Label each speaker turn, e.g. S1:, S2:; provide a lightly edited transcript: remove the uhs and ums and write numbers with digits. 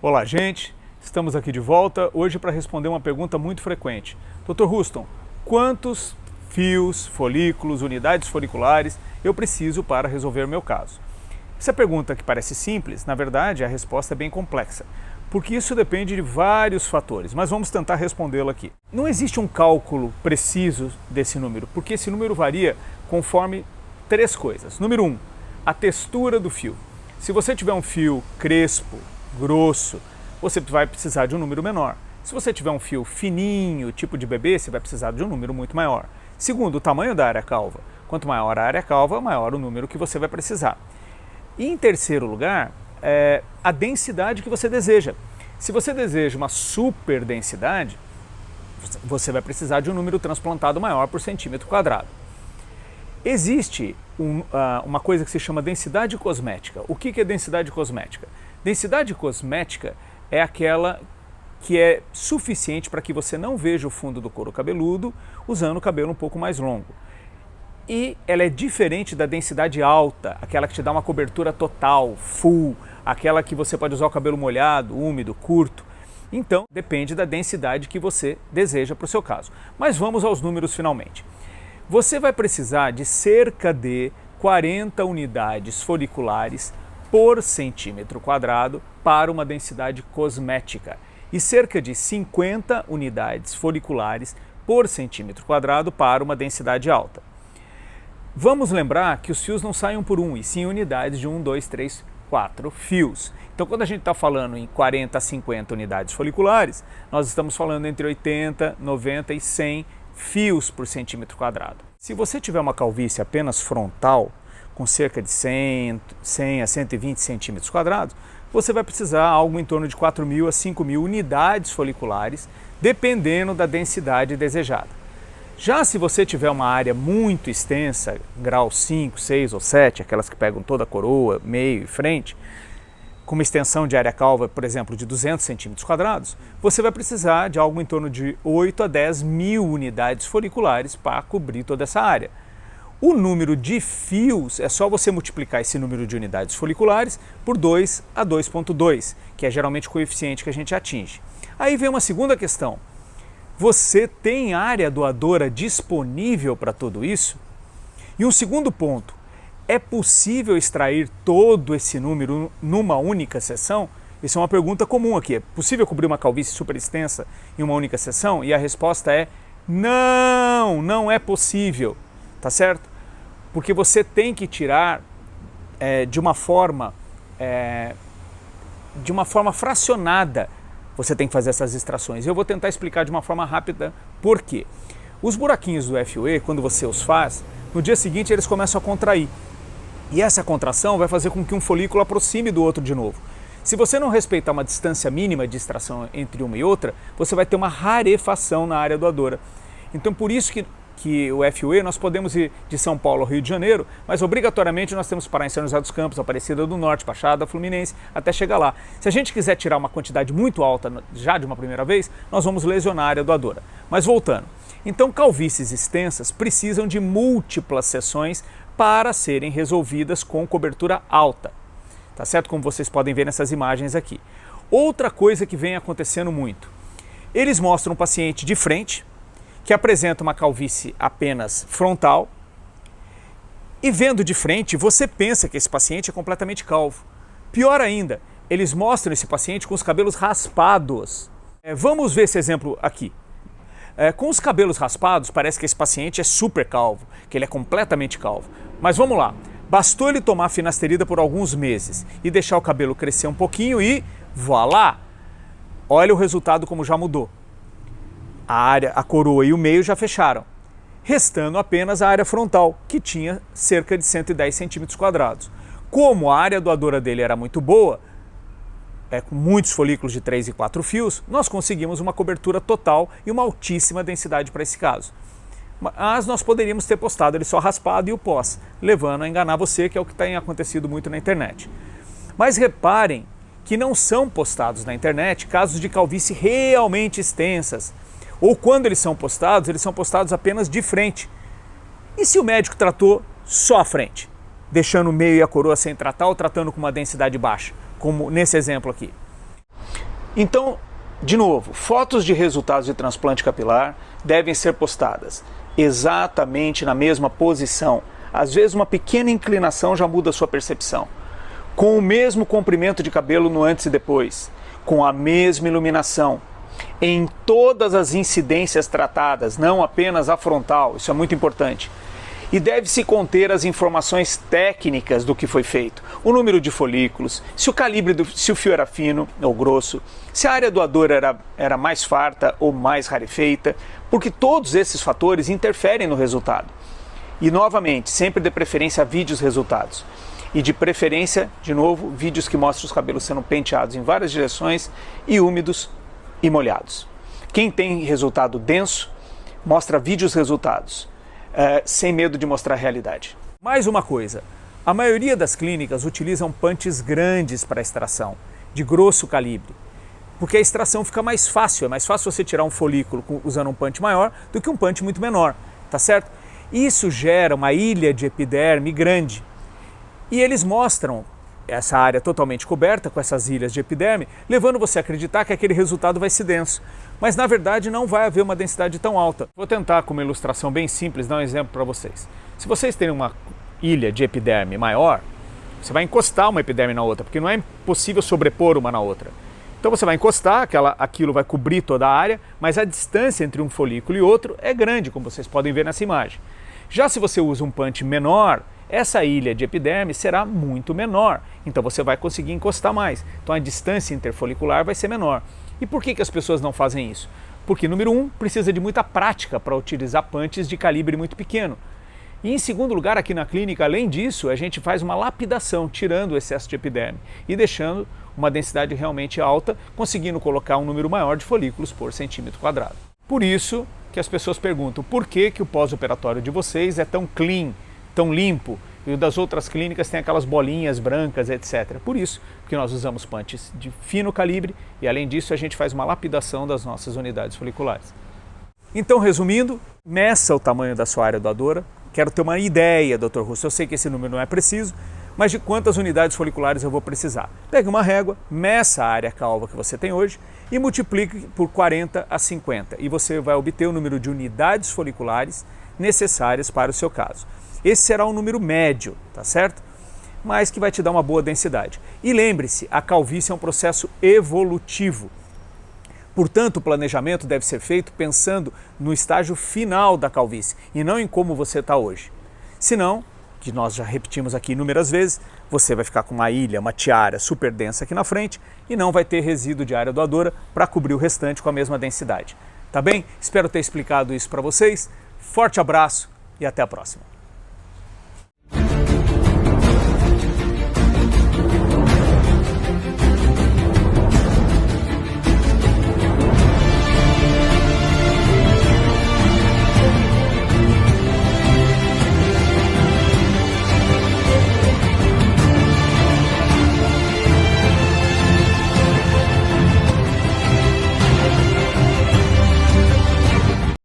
S1: Olá, gente! Estamos aqui de volta hoje para responder uma pergunta muito frequente. Dr. Ruston, quantos fios, folículos, unidades foliculares eu preciso para resolver o meu caso? Essa pergunta que parece simples, na verdade a resposta é bem complexa, porque isso depende de vários fatores, mas vamos tentar respondê-la aqui. Não existe um cálculo preciso desse número, porque esse número varia conforme três coisas. Número 1, a textura do fio. Se você tiver um fio crespo, grosso, você vai precisar de um número menor. Se você tiver um fio fininho, tipo de bebê, você vai precisar de um número muito maior. Segundo, o tamanho da área calva. Quanto maior a área calva, maior o número que você vai precisar. E em terceiro lugar, a densidade que você deseja. Se você deseja uma super densidade, você vai precisar de um número transplantado maior por centímetro quadrado. Existe uma coisa que se chama densidade cosmética. O que é densidade cosmética? Densidade cosmética é aquela que é suficiente para que você não veja o fundo do couro cabeludo usando o cabelo um pouco mais longo. E ela é diferente da densidade alta, aquela que te dá uma cobertura total, full, aquela que você pode usar o cabelo molhado, úmido, curto. Então, depende da densidade que você deseja para o seu caso. Mas vamos aos números finalmente. Você vai precisar de cerca de 40 unidades foliculares por centímetro quadrado para uma densidade cosmética e cerca de 50 unidades foliculares por centímetro quadrado para uma densidade alta. Vamos lembrar que os fios não saem um por um, e sim unidades de 1, 2, 3, 4 fios. Então, quando a gente está falando em 40 a 50 unidades foliculares, nós estamos falando entre 80, 90 e 100 fios por centímetro quadrado. Se você tiver uma calvície apenas frontal, com cerca de 100 a 120 centímetros quadrados, você vai precisar algo em torno de 4.000 a 5.000 unidades foliculares, dependendo da densidade desejada. Já se você tiver uma área muito extensa, grau 5, 6 ou 7, aquelas que pegam toda a coroa, meio e frente, com uma extensão de área calva, por exemplo, de 200 centímetros quadrados, você vai precisar de algo em torno de 8 a 10 mil unidades foliculares para cobrir toda essa área. O número de fios é só você multiplicar esse número de unidades foliculares por 2 a 2,2, que é geralmente o coeficiente que a gente atinge. Aí vem uma segunda questão. Você tem área doadora disponível para tudo isso? E um segundo ponto, é possível extrair todo esse número numa única sessão? Isso é uma pergunta comum aqui. É possível cobrir uma calvície super extensa em uma única sessão? E a resposta é não, não é possível. Tá certo? Porque você tem que tirar de uma forma fracionada. Você tem que fazer essas extrações. Eu vou tentar explicar de uma forma rápida por quê. Os buraquinhos do FUE, quando você os faz, no dia seguinte eles começam a contrair. E essa contração vai fazer com que um folículo aproxime do outro de novo. Se você não respeitar uma distância mínima de extração entre uma e outra, você vai ter uma rarefação na área doadora. Então por isso que o FUE, nós podemos ir de São Paulo ao Rio de Janeiro, mas obrigatoriamente nós temos que parar em São José dos Campos, Aparecida do Norte, Baixada Fluminense, até chegar lá. Se a gente quiser tirar uma quantidade muito alta já de uma primeira vez, nós vamos lesionar a área doadora. Mas voltando, então calvícies extensas precisam de múltiplas sessões para serem resolvidas com cobertura alta, tá certo? Como vocês podem ver nessas imagens aqui. Outra coisa que vem acontecendo muito, eles mostram um paciente de frente, que apresenta uma calvície apenas frontal, e vendo de frente, você pensa que esse paciente é completamente calvo. Pior ainda, eles mostram esse paciente com os cabelos raspados. Vamos ver esse exemplo aqui. Com os cabelos raspados, parece que esse paciente é super calvo, que ele é completamente calvo. Mas vamos lá, bastou ele tomar finasterida por alguns meses e deixar o cabelo crescer um pouquinho e voilá! Olha o resultado como já mudou. A coroa e o meio já fecharam, restando apenas a área frontal, que tinha cerca de 110 centímetros quadrados. Como a área doadora dele era muito boa, com muitos folículos de 3 e 4 fios, nós conseguimos uma cobertura total e uma altíssima densidade para esse caso. Mas nós poderíamos ter postado ele só raspado e o pós, levando a enganar você, que é o que tem acontecido muito na internet. Mas reparem que não são postados na internet casos de calvície realmente extensas, ou quando eles são postados apenas de frente. E se o médico tratou só a frente, deixando o meio e a coroa sem tratar ou tratando com uma densidade baixa, como nesse exemplo aqui? Então, de novo, fotos de resultados de transplante capilar devem ser postadas exatamente na mesma posição. Às vezes uma pequena inclinação já muda a sua percepção. Com o mesmo comprimento de cabelo no antes e depois, com a mesma iluminação, em todas as incidências tratadas, não apenas a frontal, isso é muito importante. E deve-se conter as informações técnicas do que foi feito, o número de folículos, se o calibre, se o fio era fino ou grosso, se a área doadora era mais farta ou mais rarefeita, porque todos esses fatores interferem no resultado. E novamente, sempre dê preferência a vídeos resultados. E de preferência, de novo, vídeos que mostram os cabelos sendo penteados em várias direções e úmidos e molhados. Quem tem resultado denso, mostra vídeos resultados, sem medo de mostrar a realidade. Mais uma coisa, a maioria das clínicas utilizam punches grandes para extração, de grosso calibre, porque a extração fica mais fácil, é mais fácil você tirar um folículo usando um punch maior do que um punch muito menor, tá certo? Isso gera uma ilha de epiderme grande e eles mostram essa área totalmente coberta com essas ilhas de epiderme, levando você a acreditar que aquele resultado vai ser denso. Mas na verdade não vai haver uma densidade tão alta. Vou tentar, com uma ilustração bem simples, dar um exemplo para vocês. Se vocês têm uma ilha de epiderme maior, você vai encostar uma epiderme na outra, porque não é possível sobrepor uma na outra. Então você vai encostar, aquilo vai cobrir toda a área, mas a distância entre um folículo e outro é grande, como vocês podem ver nessa imagem. Já se você usa um punch menor, essa ilha de epiderme será muito menor, então você vai conseguir encostar mais. Então a distância interfolicular vai ser menor. E por que as pessoas não fazem isso? Porque, número um, precisa de muita prática para utilizar punches de calibre muito pequeno. E em segundo lugar, aqui na clínica, além disso, a gente faz uma lapidação, tirando o excesso de epiderme e deixando uma densidade realmente alta, conseguindo colocar um número maior de folículos por centímetro quadrado. Por isso que as pessoas perguntam por que o pós-operatório de vocês é tão clean, tão limpo, e o das outras clínicas tem aquelas bolinhas brancas, etc. Por isso, porque nós usamos punches de fino calibre e, além disso, a gente faz uma lapidação das nossas unidades foliculares. Então, resumindo, meça o tamanho da sua área doadora. Quero ter uma ideia, Dr. Russo, eu sei que esse número não é preciso, mas de quantas unidades foliculares eu vou precisar. Pegue uma régua, meça a área calva que você tem hoje e multiplique por 40 a 50 e você vai obter o número de unidades foliculares necessárias para o seu caso. Esse será um número médio, tá certo? Mas que vai te dar uma boa densidade. E lembre-se, a calvície é um processo evolutivo. Portanto, o planejamento deve ser feito pensando no estágio final da calvície e não em como você está hoje. Senão, que nós já repetimos aqui inúmeras vezes, você vai ficar com uma ilha, uma tiara super densa aqui na frente e não vai ter resíduo de área doadora para cobrir o restante com a mesma densidade. Tá bem? Espero ter explicado isso para vocês. Forte abraço e até a próxima.